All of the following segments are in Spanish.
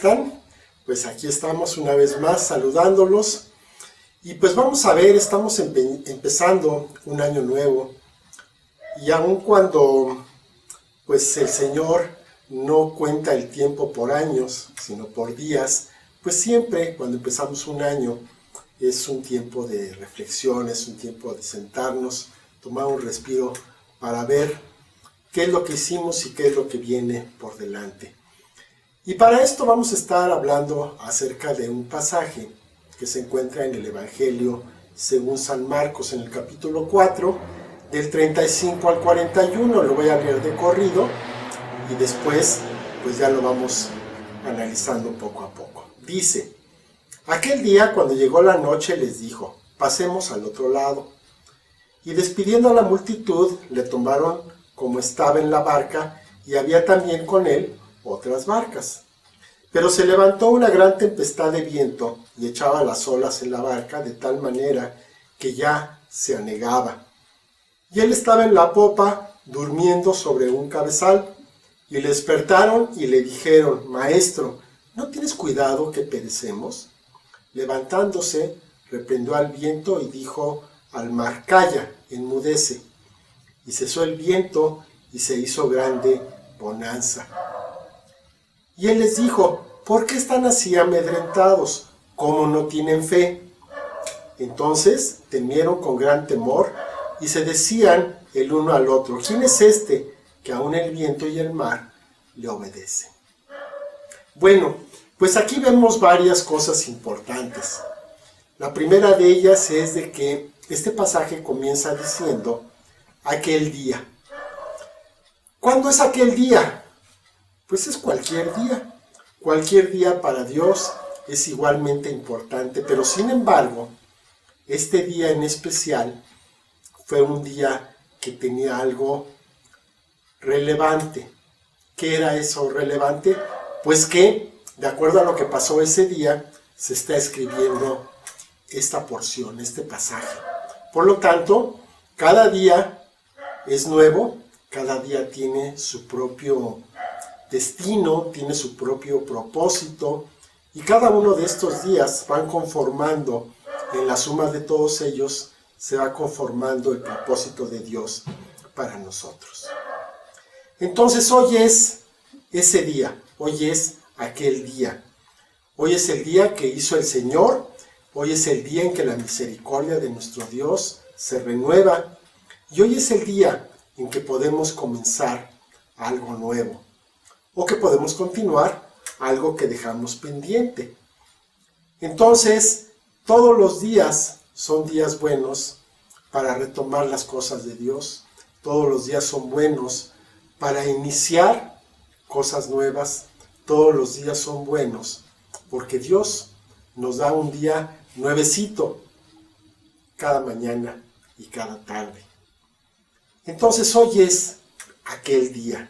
están? Pues aquí estamos una vez más saludándolos. Y pues vamos a ver, estamos empezando un año nuevo. Y aun cuando pues el Señor no cuenta el tiempo por años, sino por días, pues siempre cuando empezamos un año es un tiempo de reflexión, es un tiempo de sentarnos, tomar un respiro para ver qué es lo que hicimos y qué es lo que viene por delante. Y para esto vamos a estar hablando acerca de un pasaje que se encuentra en el Evangelio según San Marcos, en el capítulo 4, del 35 al 41. Lo voy a leer de corrido y después pues ya lo vamos analizando poco a poco. Dice: aquel día, cuando llegó la noche, les dijo: pasemos al otro lado. Y despidiendo a la multitud, le tomaron como estaba en la barca, y había también con él otras barcas. Pero se levantó una gran tempestad de viento y echaba las olas en la barca de tal manera que ya se anegaba. Y él estaba en la popa, durmiendo sobre un cabezal. Y le despertaron y le dijeron: Maestro, ¿no tienes cuidado que perecemos? Levantándose, reprendió al viento y dijo al mar: Calla, enmudece. Y cesó el viento y se hizo grande bonanza. Y él les dijo: ¿por qué están así amedrentados? ¿Cómo no tienen fe? Entonces temieron con gran temor y se decían el uno al otro: ¿quién es este que aun el viento y el mar le obedecen? Bueno, pues aquí vemos varias cosas importantes. La primera de ellas es de que este pasaje comienza diciendo aquel día. ¿Cuándo es aquel día? Pues es cualquier día. Cualquier día para Dios es igualmente importante, pero sin embargo, este día en especial fue un día que tenía algo relevante. ¿Qué era eso relevante? Pues que, de acuerdo a lo que pasó ese día, se está escribiendo esta porción, este pasaje. Por lo tanto, cada día es nuevo, cada día tiene su propio destino, tiene su propio propósito, y cada uno de estos días van conformando, en la suma de todos ellos, se va conformando el propósito de Dios para nosotros. Entonces hoy es ese día, hoy es aquel día. Hoy es el día que hizo el Señor, hoy es el día en que la misericordia de nuestro Dios se renueva, y hoy es el día en que podemos comenzar algo nuevo, o que podemos continuar algo que dejamos pendiente. Entonces, todos los días son días buenos para retomar las cosas de Dios, todos los días son buenos para iniciar cosas nuevas, todos los días son buenos porque Dios nos da un día nuevecito cada mañana y cada tarde. Entonces hoy es aquel día.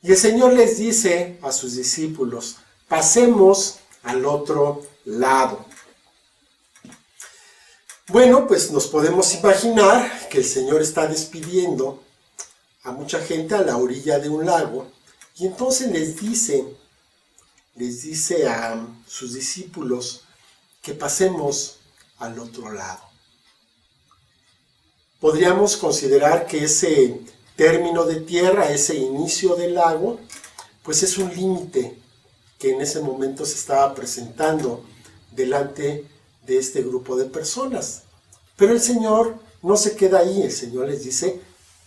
Y el Señor les dice a sus discípulos: pasemos al otro lado. Bueno, pues nos podemos imaginar que el Señor está despidiendo a mucha gente a la orilla de un lago, y entonces les dice a sus discípulos que pasemos al otro lado. Podríamos considerar que ese término de tierra, ese inicio del lago, pues es un límite que en ese momento se estaba presentando delante de este grupo de personas. Pero el Señor no se queda ahí, el Señor les dice: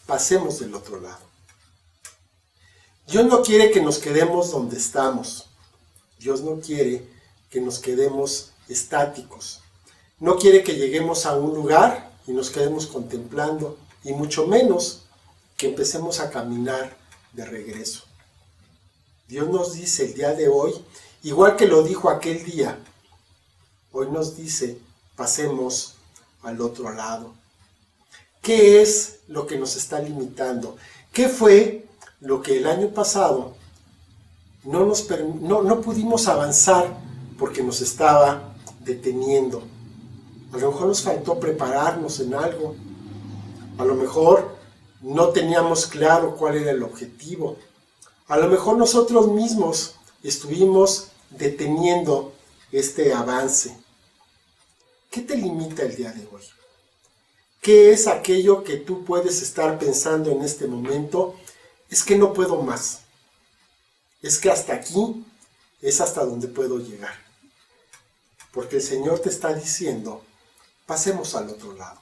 pasemos del otro lado. Dios no quiere que nos quedemos donde estamos. Dios no quiere que nos quedemos estáticos. No quiere que lleguemos a un lugar y nos quedemos contemplando, y mucho menos que empecemos a caminar de regreso. Dios nos dice el día de hoy, igual que lo dijo aquel día, hoy nos dice: pasemos al otro lado. ¿Qué es lo que nos está limitando? ¿Qué fue lo que el año pasado no pudimos avanzar porque nos estaba deteniendo? A lo mejor nos faltó prepararnos en algo. A lo mejor no teníamos claro cuál era el objetivo. A lo mejor nosotros mismos estuvimos deteniendo este avance. ¿Qué te limita el día de hoy? ¿Qué es aquello que tú puedes estar pensando en este momento? Es que no puedo más. Es que hasta aquí es hasta donde puedo llegar. Porque el Señor te está diciendo, pasemos al otro lado.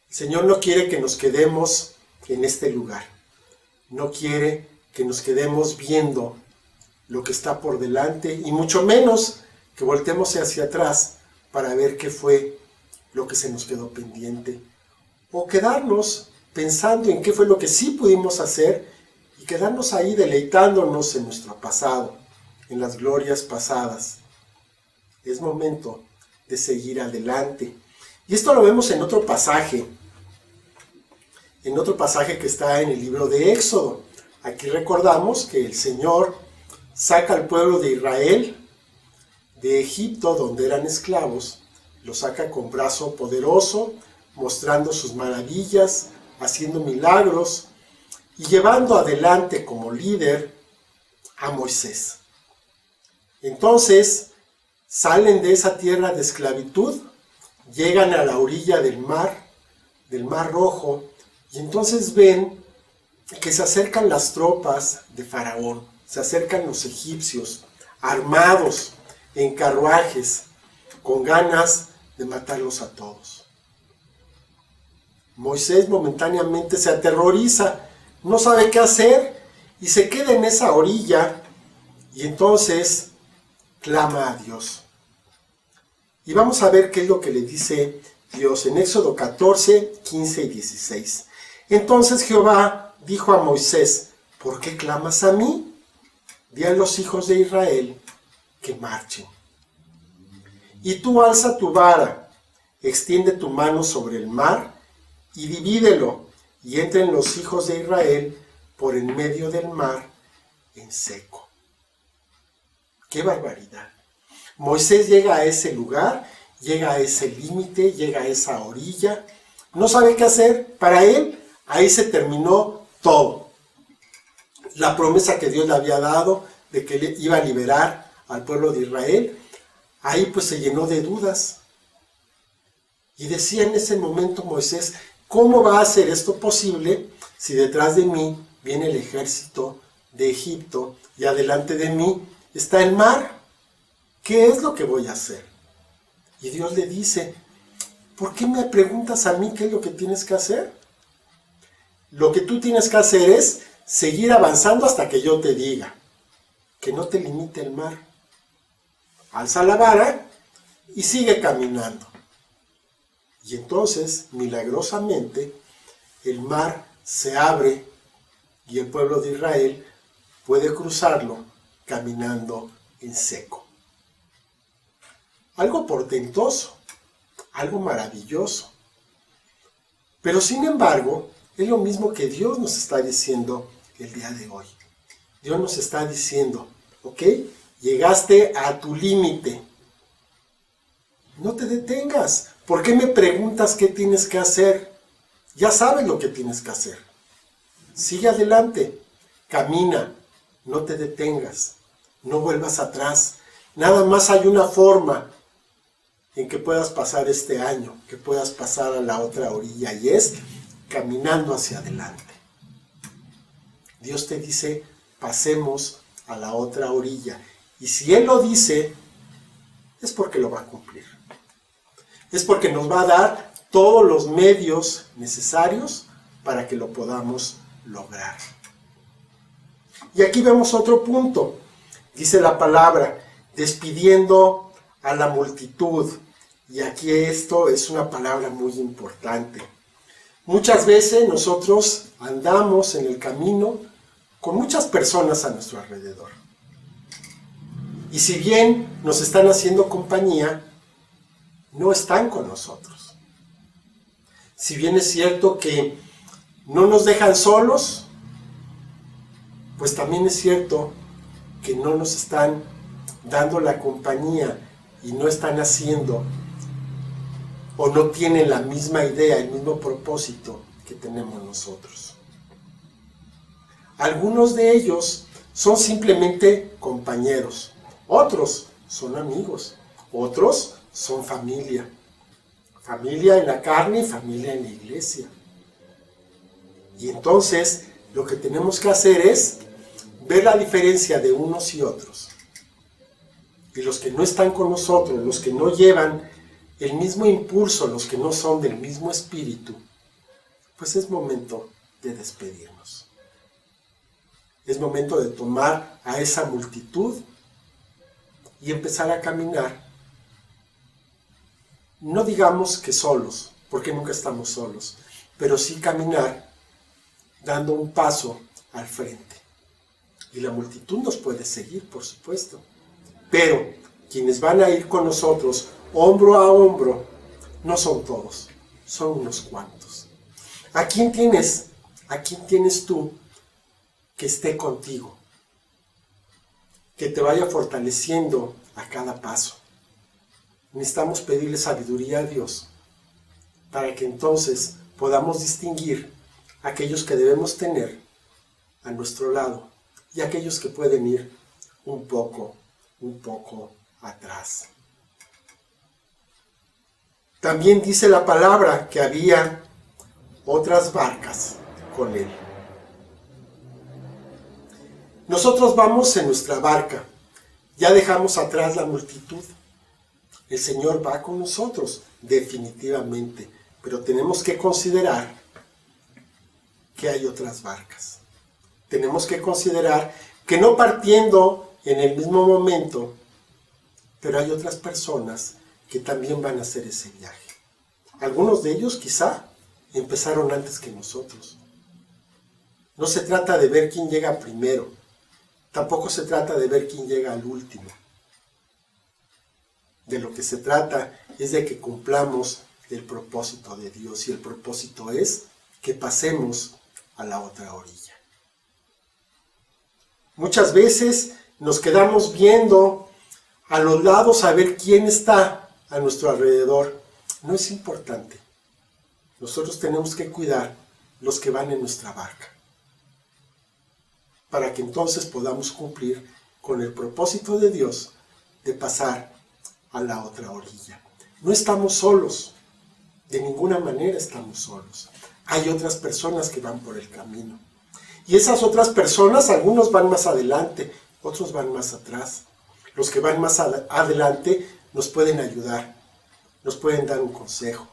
El Señor no quiere que nos quedemos en este lugar. No quiere que nos quedemos viendo lo que está por delante y mucho menos que voltemos hacia atrás para ver qué fue lo que se nos quedó pendiente. O quedarnos pensando en qué fue lo que sí pudimos hacer y quedarnos ahí deleitándonos en nuestro pasado, en las glorias pasadas. Es momento de seguir adelante. Y esto lo vemos en otro pasaje que está en el libro de Éxodo. Aquí recordamos que el Señor saca al pueblo de Israel de Egipto, donde eran esclavos, lo saca con brazo poderoso, mostrando sus maravillas, haciendo milagros y llevando adelante como líder a Moisés. Entonces salen de esa tierra de esclavitud, llegan a la orilla del Mar Rojo, y entonces ven que se acercan las tropas de Faraón, se acercan los egipcios, armados, en carruajes, con ganas de matarlos a todos. Moisés momentáneamente se aterroriza, no sabe qué hacer y se queda en esa orilla y entonces clama a Dios. Y vamos a ver qué es lo que le dice Dios en Éxodo 14, 15 y 16. Entonces Jehová dijo a Moisés, ¿por qué clamas a mí? Di a los hijos de Israel que marchen. Y tú alza tu vara, extiende tu mano sobre el mar y divídelo, y entren los hijos de Israel por en medio del mar en seco. ¡Qué barbaridad! Moisés llega a ese lugar, llega a ese límite, llega a esa orilla, no sabe qué hacer. Para él, ahí se terminó todo. La promesa que Dios le había dado de que le iba a liberar al pueblo de Israel, ahí pues se llenó de dudas. Y decía en ese momento Moisés, ¿cómo va a ser esto posible si detrás de mí viene el ejército de Egipto y adelante de mí está el mar? ¿Qué es lo que voy a hacer? Y Dios le dice, ¿por qué me preguntas a mí qué es lo que tienes que hacer? Lo que tú tienes que hacer es seguir avanzando hasta que yo te diga, que no te limite el mar. Alza la vara y sigue caminando. Y entonces, milagrosamente, el mar se abre y el pueblo de Israel puede cruzarlo caminando en seco. Algo portentoso, algo maravilloso. Pero sin embargo, es lo mismo que Dios nos está diciendo el día de hoy. Dios nos está diciendo, ¿ok? Llegaste a tu límite. No te detengas. ¿Por qué me preguntas qué tienes que hacer? Ya sabes lo que tienes que hacer. Sigue adelante. Camina. No te detengas. No vuelvas atrás. Nada más hay una forma en que puedas pasar este año, que puedas pasar a la otra orilla, y es caminando hacia adelante. Dios te dice, pasemos a la otra orilla. Y si Él lo dice, es porque lo va a cumplir. Es porque nos va a dar todos los medios necesarios para que lo podamos lograr. Y aquí vemos otro punto. Dice la palabra, despidiendo a la multitud. Y aquí esto es una palabra muy importante. Muchas veces nosotros andamos en el camino con muchas personas a nuestro alrededor. Y si bien nos están haciendo compañía, no están con nosotros. Si bien es cierto que no nos dejan solos, pues también es cierto que no nos están dando la compañía y no están haciendo o no tienen la misma idea, el mismo propósito que tenemos nosotros. Algunos de ellos son simplemente compañeros, Otros son amigos, otros son familia. Familia en la carne y familia en la iglesia. Y entonces lo que tenemos que hacer es ver la diferencia de unos y otros. Y los que no están con nosotros, los que no llevan el mismo impulso, los que no son del mismo espíritu, pues es momento de despedirnos. Es momento de tomar a esa multitud y empezar a caminar. No digamos que solos, porque nunca estamos solos, pero sí caminar dando un paso al frente. Y la multitud nos puede seguir, por supuesto. Pero quienes van a ir con nosotros, hombro a hombro, no son todos, son unos cuantos. ¿A quién tienes tú que esté contigo? Que te vaya fortaleciendo a cada paso. Necesitamos pedirle sabiduría a Dios para que entonces podamos distinguir aquellos que debemos tener a nuestro lado y aquellos que pueden ir un poco atrás. También dice la palabra que había otras barcas con él. Nosotros vamos en nuestra barca, ya dejamos atrás la multitud. El Señor va con nosotros, definitivamente, pero tenemos que considerar que hay otras barcas. Tenemos que considerar que no partiendo en el mismo momento, pero hay otras personas que también van a hacer ese viaje. Algunos de ellos quizá empezaron antes que nosotros. No se trata de ver quién llega primero, tampoco se trata de ver quién llega al último. De lo que se trata es de que cumplamos el propósito de Dios, y el propósito es que pasemos a la otra orilla. Muchas veces nos quedamos viendo a los lados a ver quién está a nuestro alrededor. No es importante. Nosotros tenemos que cuidar los que van en nuestra barca, para que entonces podamos cumplir con el propósito de Dios de pasar a la otra orilla. No estamos solos, de ninguna manera estamos solos. Hay otras personas que van por el camino. Y esas otras personas, algunos van más adelante, otros van más atrás. Los que van más adelante nos pueden ayudar, nos pueden dar un consejo.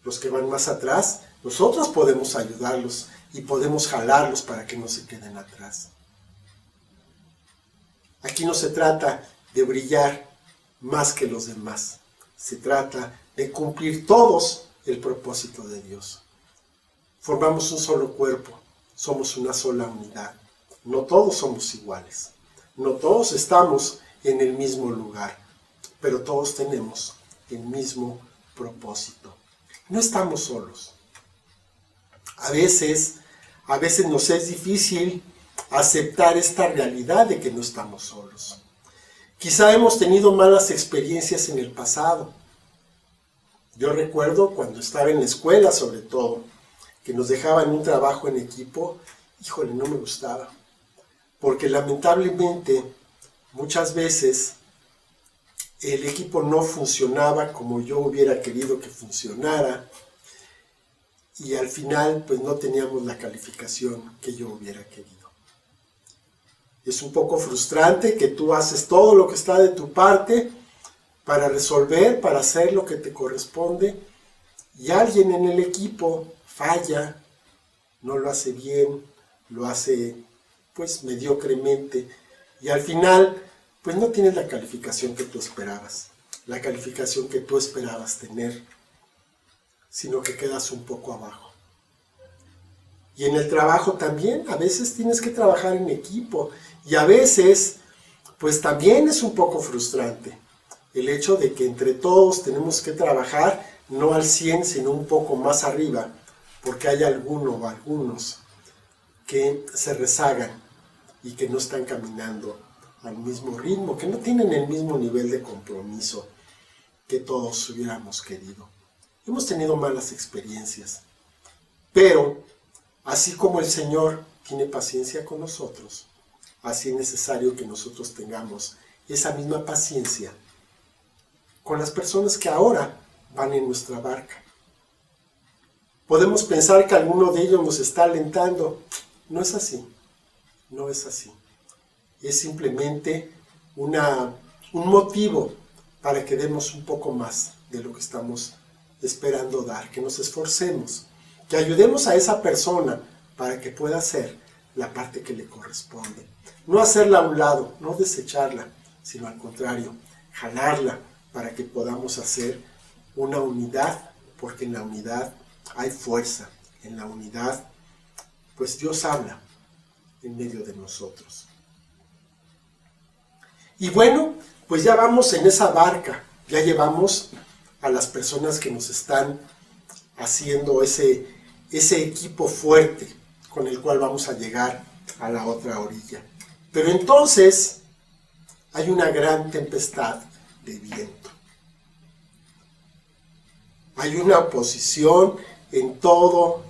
Los que van más atrás, nosotros podemos ayudarlos y podemos jalarlos para que no se queden atrás. Aquí no se trata de brillar más que los demás. Se trata de cumplir todos el propósito de Dios. Formamos un solo cuerpo, somos una sola unidad. No todos somos iguales, no todos estamos en el mismo lugar, pero todos tenemos el mismo propósito. No estamos solos. A veces nos es difícil aceptar esta realidad de que no estamos solos. Quizá hemos tenido malas experiencias en el pasado. Yo recuerdo cuando estaba en la escuela, sobre todo, que nos dejaban un trabajo en equipo. Híjole, no me gustaba. Porque lamentablemente, muchas veces, el equipo no funcionaba como yo hubiera querido que funcionara. Y al final, pues no teníamos la calificación que yo hubiera querido. Es un poco frustrante que tú haces todo lo que está de tu parte para resolver, para hacer lo que te corresponde, y alguien en el equipo falla, no lo hace bien, lo hace pues mediocremente, y al final pues no tienes la calificación que tú esperabas, la calificación que tú esperabas tener, sino que quedas un poco abajo. Y en el trabajo también, a veces tienes que trabajar en equipo, y a veces pues también es un poco frustrante el hecho de que entre todos tenemos que trabajar no al 100, sino un poco más arriba, porque hay alguno o algunos que se rezagan y que no están caminando al mismo ritmo, que no tienen el mismo nivel de compromiso que todos hubiéramos querido. Hemos tenido malas experiencias, pero así como el Señor tiene paciencia con nosotros, así es necesario que nosotros tengamos esa misma paciencia con las personas que ahora van en nuestra barca. Podemos pensar que alguno de ellos nos está alentando. No es así, no es así. Es simplemente un motivo para que demos un poco más de lo que estamos esperando dar, que nos esforcemos, que ayudemos a esa persona para que pueda hacer la parte que le corresponde. No hacerla a un lado, no desecharla, sino al contrario, jalarla para que podamos hacer una unidad, porque en la unidad hay fuerza, en la unidad, pues Dios habla en medio de nosotros. Y bueno, pues ya vamos en esa barca, ya llevamos a las personas que nos están haciendo ese equipo fuerte con el cual vamos a llegar a la otra orilla. Pero entonces hay una gran tempestad de viento. Hay una oposición en todo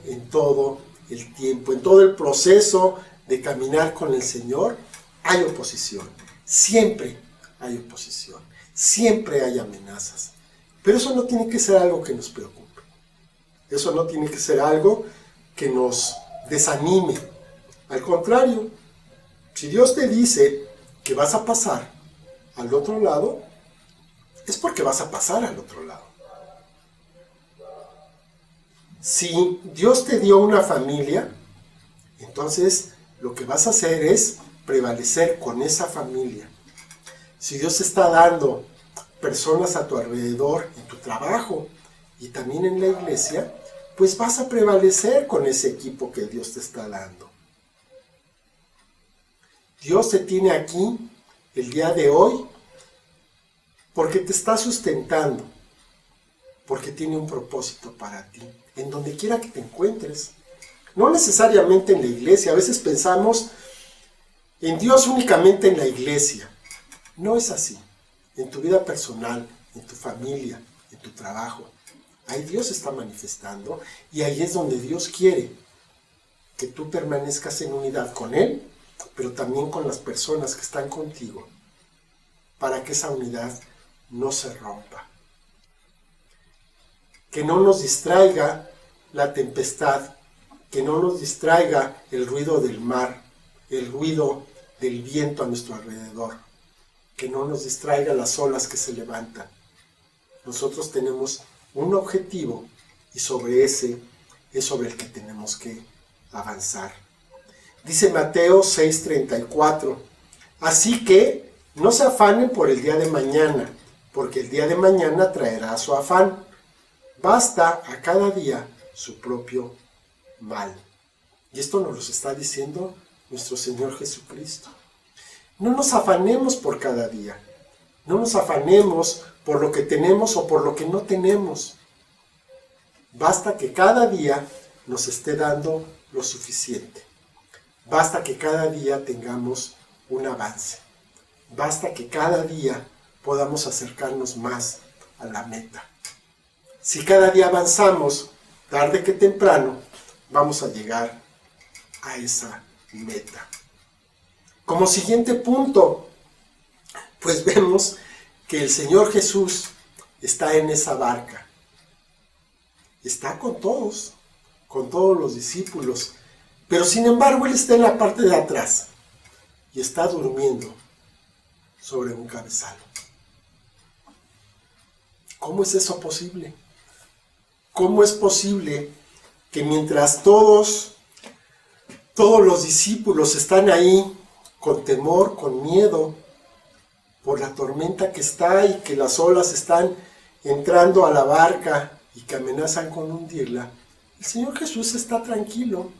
el tiempo, en todo el proceso de caminar con el Señor, hay oposición. Siempre hay oposición, siempre hay amenazas. Pero eso no tiene que ser algo que nos preocupe. Eso no tiene que ser algo que nos desanime. Al contrario, si Dios te dice que vas a pasar al otro lado, es porque vas a pasar al otro lado. Si Dios te dio una familia, entonces lo que vas a hacer es prevalecer con esa familia. Si Dios te está dando personas a tu alrededor, en tu trabajo y también en la iglesia, pues vas a prevalecer con ese equipo que Dios te está dando. Dios te tiene aquí el día de hoy porque te está sustentando, porque tiene un propósito para ti, en donde quiera que te encuentres. No necesariamente en la iglesia, a veces pensamos en Dios únicamente en la iglesia. No es así. En tu vida personal, en tu familia, en tu trabajo, ahí Dios está manifestando y ahí es donde Dios quiere que tú permanezcas en unidad con Él, pero también con las personas que están contigo, para que esa unidad no se rompa. Que no nos distraiga la tempestad, que no nos distraiga el ruido del mar, el ruido del viento a nuestro alrededor, que no nos distraiga las olas que se levantan. Nosotros tenemos un objetivo y sobre ese es sobre el que tenemos que avanzar. Dice Mateo 6:34, así que no se afanen por el día de mañana, porque el día de mañana traerá su afán. Basta a cada día su propio mal. Y esto nos lo está diciendo nuestro Señor Jesucristo. No nos afanemos por cada día. No nos afanemos por lo que tenemos o por lo que no tenemos. Basta que cada día nos esté dando lo suficiente. Basta que cada día tengamos un avance. Basta que cada día podamos acercarnos más a la meta. Si cada día avanzamos, tarde que temprano, vamos a llegar a esa meta. Como siguiente punto, pues vemos que el Señor Jesús está en esa barca. Está con todos los discípulos, pero sin embargo Él está en la parte de atrás y está durmiendo sobre un cabezal. ¿Cómo es eso posible? ¿Cómo es posible que mientras todos los discípulos están ahí con temor, con miedo, por la tormenta que está y que las olas están entrando a la barca y que amenazan con hundirla, el Señor Jesús está tranquilo,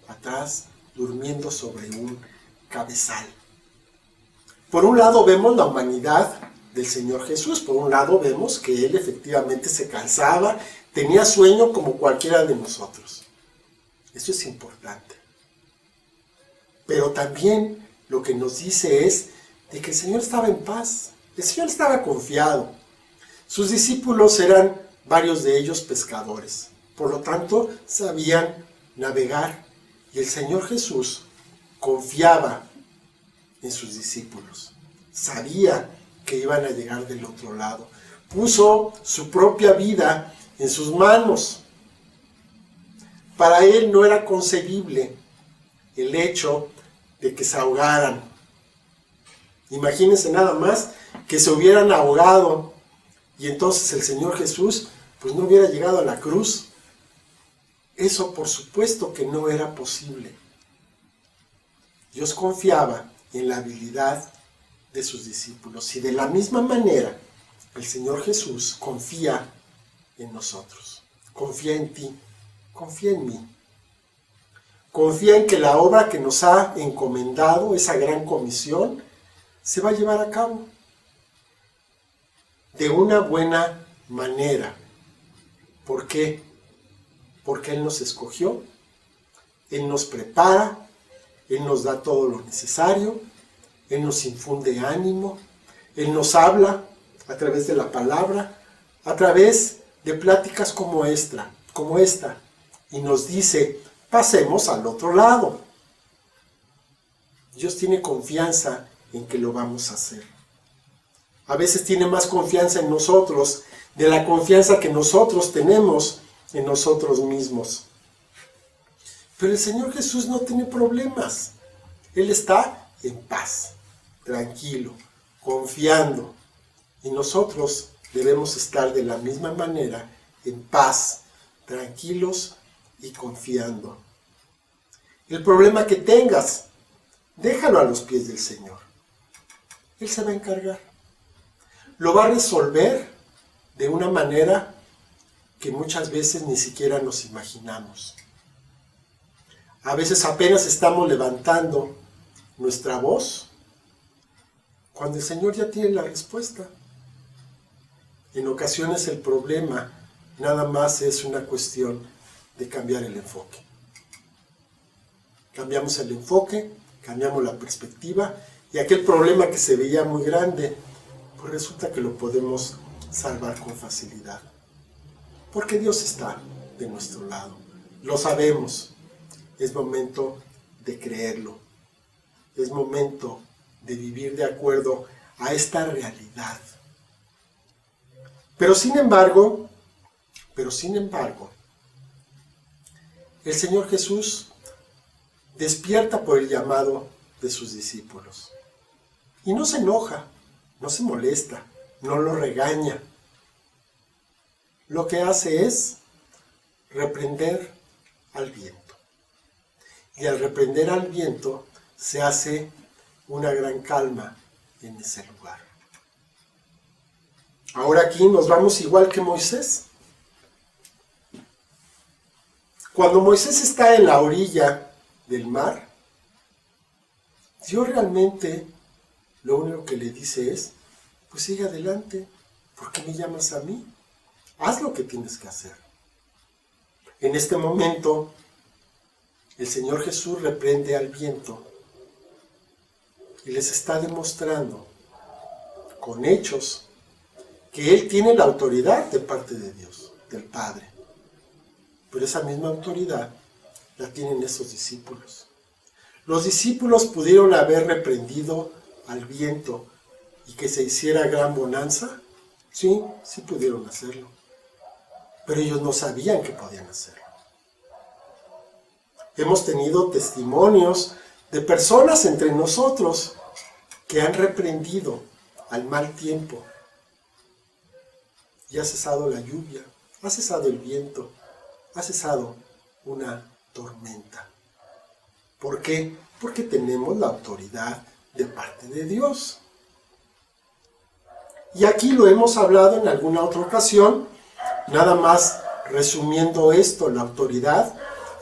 atrás, durmiendo sobre un cabezal? Por un lado vemos la humanidad del Señor Jesús, por un lado vemos que Él efectivamente se cansaba, tenía sueño como cualquiera de nosotros. Eso es importante. Pero también lo que nos dice es de que el Señor estaba en paz, el Señor estaba confiado. Sus discípulos eran varios de ellos pescadores, por lo tanto sabían navegar y el Señor Jesús confiaba en sus discípulos. Sabía que iban a llegar del otro lado. Puso su propia vida en sus manos. Para él no era concebible el hecho de que se ahogaran. Imagínense nada más que se hubieran ahogado y entonces el Señor Jesús pues no hubiera llegado a la cruz. Eso por supuesto que no era posible. Dios confiaba en la habilidad de sus discípulos y de la misma manera el Señor Jesús confía en nosotros. Confía en ti, confía en mí. Confía en que la obra que nos ha encomendado, esa gran comisión, se va a llevar a cabo de una buena manera. ¿Por qué? Porque Él nos escogió, Él nos prepara, Él nos da todo lo necesario, Él nos infunde ánimo, Él nos habla a través de la palabra, a través de pláticas como esta, y nos dice, pasemos al otro lado. Dios tiene confianza en que lo vamos a hacer. A veces tiene más confianza en nosotros de la confianza que nosotros tenemos en nosotros mismos. Pero el Señor Jesús no tiene problemas. Él está en paz, tranquilo, confiando. Y nosotros debemos estar de la misma manera, en paz, tranquilos y confiando. El problema que tengas, déjalo a los pies del Señor. Él se va a encargar. Lo va a resolver de una manera que muchas veces ni siquiera nos imaginamos. A veces apenas estamos levantando nuestra voz cuando el Señor ya tiene la respuesta. En ocasiones el problema nada más es una cuestión de cambiar el enfoque. Cambiamos el enfoque, cambiamos la perspectiva y aquel problema que se veía muy grande, pues resulta que lo podemos salvar con facilidad. Porque Dios está de nuestro lado. Lo sabemos. Es momento de creerlo. Es momento de vivir de acuerdo a esta realidad. Pero sin embargo, el Señor Jesús despierta por el llamado de sus discípulos. Y no se enoja, no se molesta, no lo regaña. Lo que hace es reprender al viento. Y al reprender al viento se hace una gran calma en ese lugar. Ahora aquí nos vamos igual que Moisés. Cuando Moisés está en la orilla del mar, Dios realmente lo único que le dice es, pues sigue adelante, ¿por qué me llamas a mí? Haz lo que tienes que hacer. En este momento, el Señor Jesús reprende al viento y les está demostrando con hechos que Él tiene la autoridad de parte de Dios, del Padre. Pero esa misma autoridad la tienen esos discípulos. Los discípulos pudieron haber reprendido al viento y que se hiciera gran bonanza. Sí, sí pudieron hacerlo. Pero ellos no sabían que podían hacerlo. Hemos tenido testimonios de personas entre nosotros que han reprendido al mal tiempo. Y ha cesado la lluvia, ha cesado el viento, ha cesado una tormenta. ¿Por qué? Porque tenemos la autoridad de parte de Dios. Y aquí lo hemos hablado en alguna otra ocasión, nada más resumiendo esto, la autoridad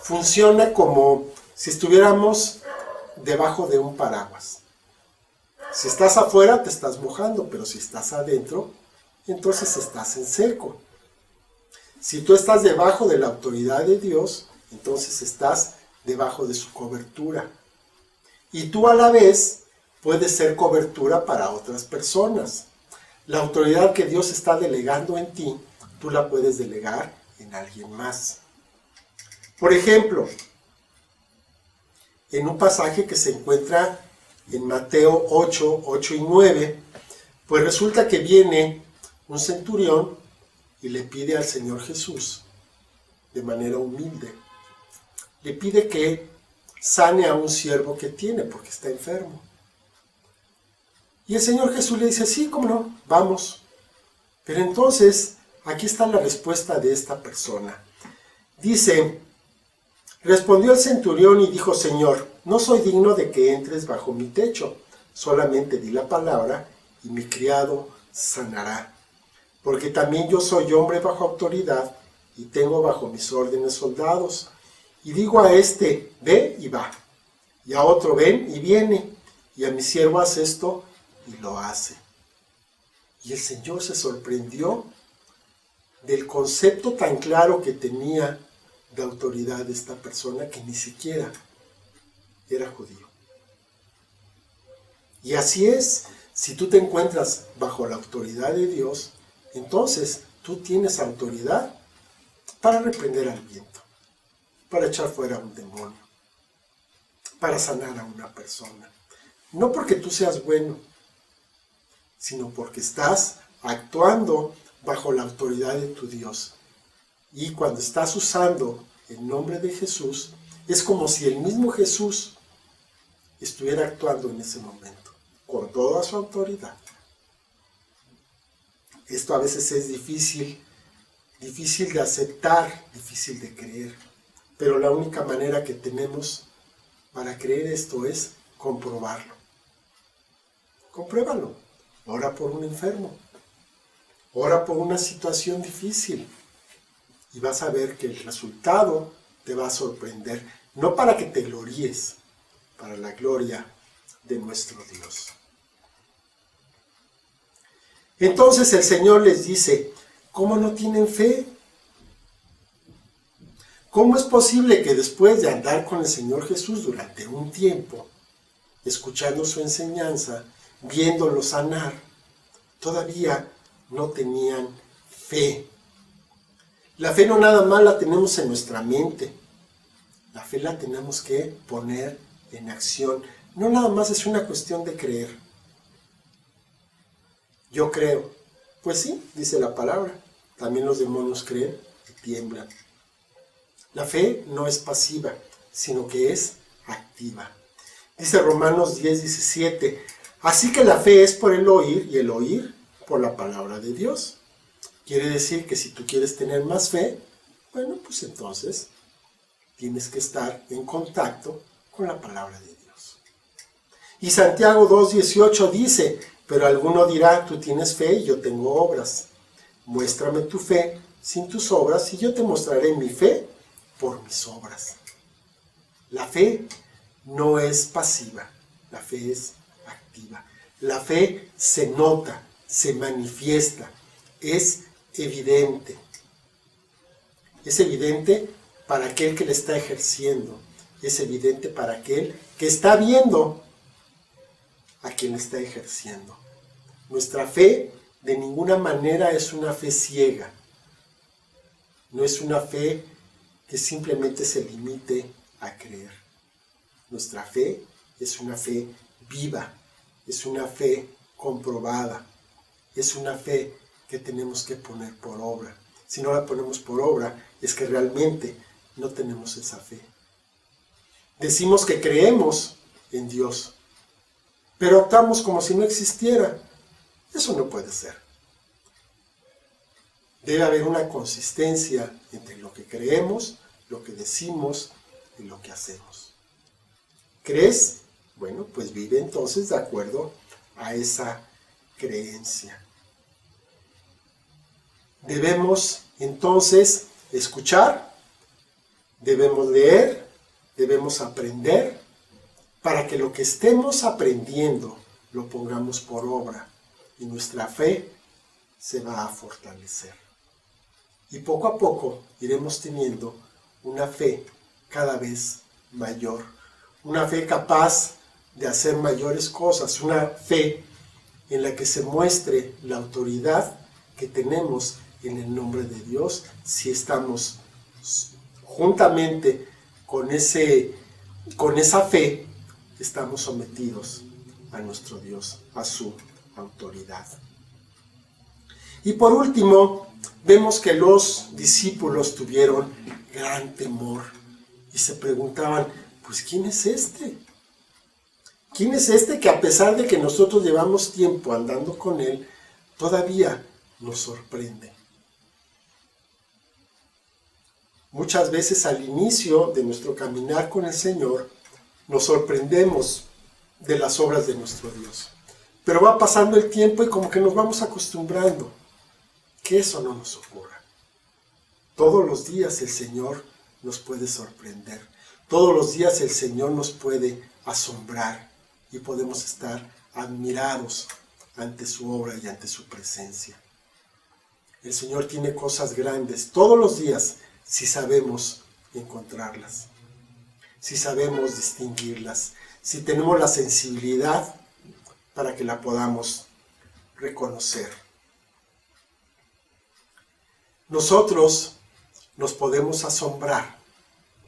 funciona como si estuviéramos debajo de un paraguas. Si estás afuera te estás mojando, pero si estás adentro, entonces estás en seco. Si tú estás debajo de la autoridad de Dios, entonces estás debajo de su cobertura. Y tú a la vez puedes ser cobertura para otras personas. La autoridad que Dios está delegando en ti, tú la puedes delegar en alguien más. Por ejemplo, en un pasaje que se encuentra en Mateo 8, 8 y 9, pues resulta que viene un centurión y le pide al Señor Jesús, de manera humilde, le pide que sane a un siervo que tiene porque está enfermo. Y el Señor Jesús le dice, sí, cómo no, vamos. Pero entonces, aquí está la respuesta de esta persona. Dice, respondió el centurión y dijo, Señor, no soy digno de que entres bajo mi techo, solamente di la palabra y mi criado sanará. Porque también yo soy hombre bajo autoridad y tengo bajo mis órdenes soldados. Y digo a este, ve y va, y a otro, ven y viene, y a mi siervo haz esto y lo hace. Y el Señor se sorprendió del concepto tan claro que tenía de autoridad de esta persona que ni siquiera era judío. Y así es, si tú te encuentras bajo la autoridad de Dios, entonces tú tienes autoridad para reprender al viento, para echar fuera a un demonio, para sanar a una persona. No porque tú seas bueno, sino porque estás actuando bajo la autoridad de tu Dios. Y cuando estás usando el nombre de Jesús, es como si el mismo Jesús estuviera actuando en ese momento, con toda su autoridad. Esto a veces es difícil de aceptar, difícil de creer, pero la única manera que tenemos para creer esto es comprobarlo. Compruébalo. Ora por un enfermo. Ora por una situación difícil. Y vas a ver que el resultado te va a sorprender. No para que te gloríes, para la gloria de nuestro Dios. Entonces el Señor les dice, ¿cómo no tienen fe? ¿Cómo es posible que después de andar con el Señor Jesús durante un tiempo, escuchando su enseñanza, viéndolo sanar, todavía no tenían fe? La fe no nada más la tenemos en nuestra mente. La fe la tenemos que poner en acción. No nada más es una cuestión de creer. Yo creo. Pues sí, dice la palabra. También los demonios creen y tiemblan. La fe no es pasiva, sino que es activa. Dice Romanos 10, 17. Así que la fe es por el oír y el oír por la palabra de Dios. Quiere decir que si tú quieres tener más fe, bueno, pues entonces tienes que estar en contacto con la palabra de Dios. Y Santiago 2:18 dice, pero alguno dirá, tú tienes fe y yo tengo obras. Muéstrame tu fe sin tus obras y yo te mostraré mi fe por mis obras. La fe no es pasiva, la fe es activa. La fe se nota, se manifiesta, es evidente. Es evidente para aquel que le está ejerciendo, es evidente para aquel que está viendo a quien le está ejerciendo. Nuestra fe de ninguna manera es una fe ciega, no es una fe que simplemente se limite a creer. Nuestra fe es una fe viva, es una fe comprobada, es una fe que tenemos que poner por obra. Si no la ponemos por obra, es que realmente no tenemos esa fe. Decimos que creemos en Dios, pero actuamos como si no existiera. Eso no puede ser. Debe haber una consistencia entre lo que creemos, lo que decimos y lo que hacemos. ¿Crees? Bueno, pues vive entonces de acuerdo a esa creencia. Debemos entonces escuchar, debemos leer, debemos aprender, para que lo que estemos aprendiendo lo pongamos por obra y nuestra fe se va a fortalecer. Y poco a poco iremos teniendo una fe cada vez mayor, una fe capaz de hacer mayores cosas, una fe en la que se muestre la autoridad que tenemos en el nombre de Dios, si estamos juntamente con esa fe, estamos sometidos a nuestro Dios, a su autoridad. Y por último, vemos que los discípulos tuvieron gran temor y se preguntaban, pues ¿quién es este? ¿Quién es este que a pesar de que nosotros llevamos tiempo andando con él, todavía nos sorprende? Muchas veces al inicio de nuestro caminar con el Señor, nos sorprendemos de las obras de nuestro Dios. Pero va pasando el tiempo y como que nos vamos acostumbrando. Que eso no nos ocurra. Todos los días el Señor nos puede sorprender. Todos los días el Señor nos puede asombrar y podemos estar admirados ante su obra y ante su presencia. El Señor tiene cosas grandes todos los días si sabemos encontrarlas, si sabemos distinguirlas, si tenemos la sensibilidad para que la podamos reconocer. Nosotros nos podemos asombrar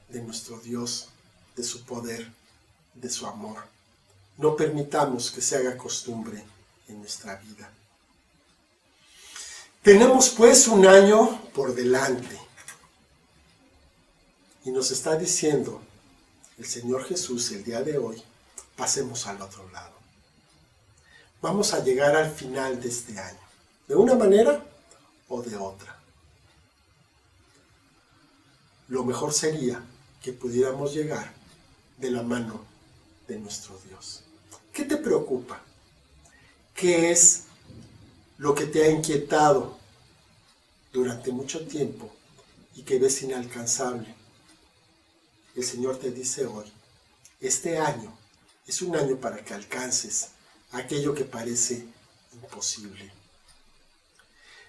de nuestro Dios, de su poder, de su amor. No permitamos que se haga costumbre en nuestra vida. Tenemos pues un año por delante y nos está diciendo el Señor Jesús el día de hoy, pasemos al otro lado. Vamos a llegar al final de este año, de una manera o de otra. Lo mejor sería que pudiéramos llegar de la mano de nuestro Dios. ¿Qué te preocupa? ¿Qué es lo que te ha inquietado durante mucho tiempo y que ves inalcanzable? El Señor te dice hoy, este año es un año para que alcances aquello que parece imposible.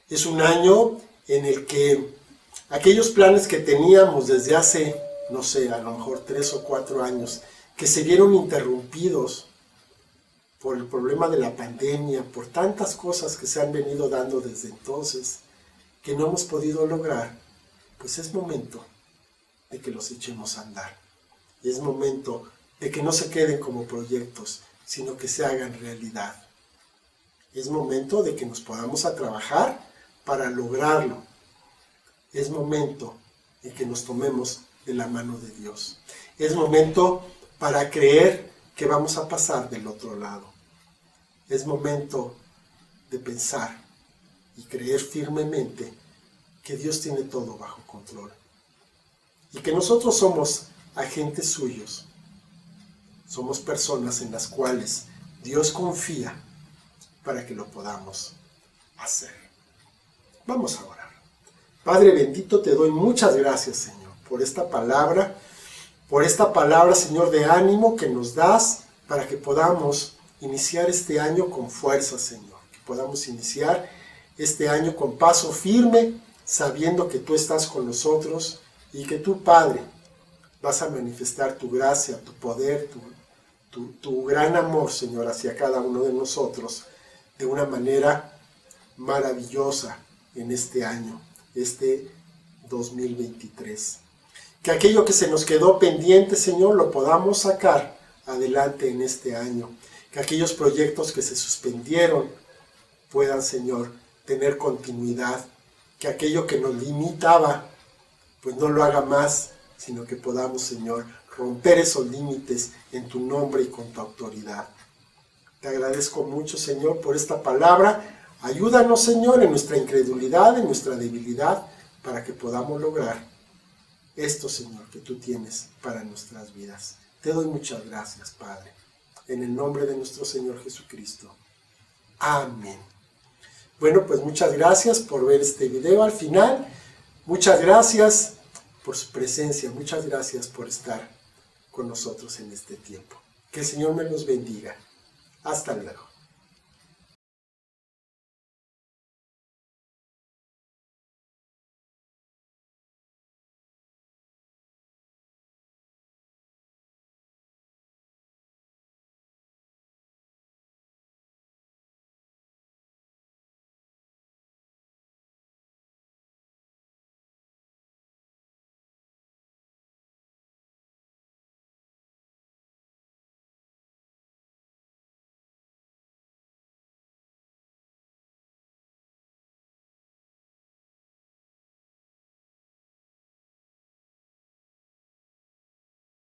Es un año en el que aquellos planes que teníamos desde hace, no sé, a lo mejor 3 o 4 años, que se vieron interrumpidos por el problema de la pandemia, por tantas cosas que se han venido dando desde entonces, que no hemos podido lograr, pues es momento de que los echemos a andar. Y es momento de que no se queden como proyectos, sino que se hagan realidad. Es momento de que nos podamos a trabajar para lograrlo. Es momento en que nos tomemos de la mano de Dios. Es momento para creer que vamos a pasar del otro lado. Es momento de pensar y creer firmemente que Dios tiene todo bajo control. Y que nosotros somos agentes suyos. Somos personas en las cuales Dios confía para que lo podamos hacer. Vamos a orar. Padre bendito, te doy muchas gracias, Señor, por esta palabra, Señor, de ánimo que nos das para que podamos iniciar este año con fuerza, Señor, que podamos iniciar este año con paso firme, sabiendo que tú estás con nosotros y que tú, Padre, vas a manifestar tu gracia, tu poder, tu gran amor, Señor, hacia cada uno de nosotros, de una manera maravillosa en este año, este 2023. Que aquello que se nos quedó pendiente, Señor, lo podamos sacar adelante en este año. Que aquellos proyectos que se suspendieron puedan, Señor, tener continuidad. Que aquello que nos limitaba, pues no lo haga más, sino que podamos, Señor, romper esos límites en tu nombre y con tu autoridad. Te agradezco mucho, Señor, por esta palabra. Ayúdanos, Señor, en nuestra incredulidad, en nuestra debilidad, para que podamos lograr esto, Señor, que tú tienes para nuestras vidas. Te doy muchas gracias, Padre, en el nombre de nuestro Señor Jesucristo. Amén. Bueno, pues muchas gracias por ver este video al final. Muchas gracias por su presencia. Muchas gracias por estar con nosotros en este tiempo. Que el Señor me los bendiga. Hasta luego.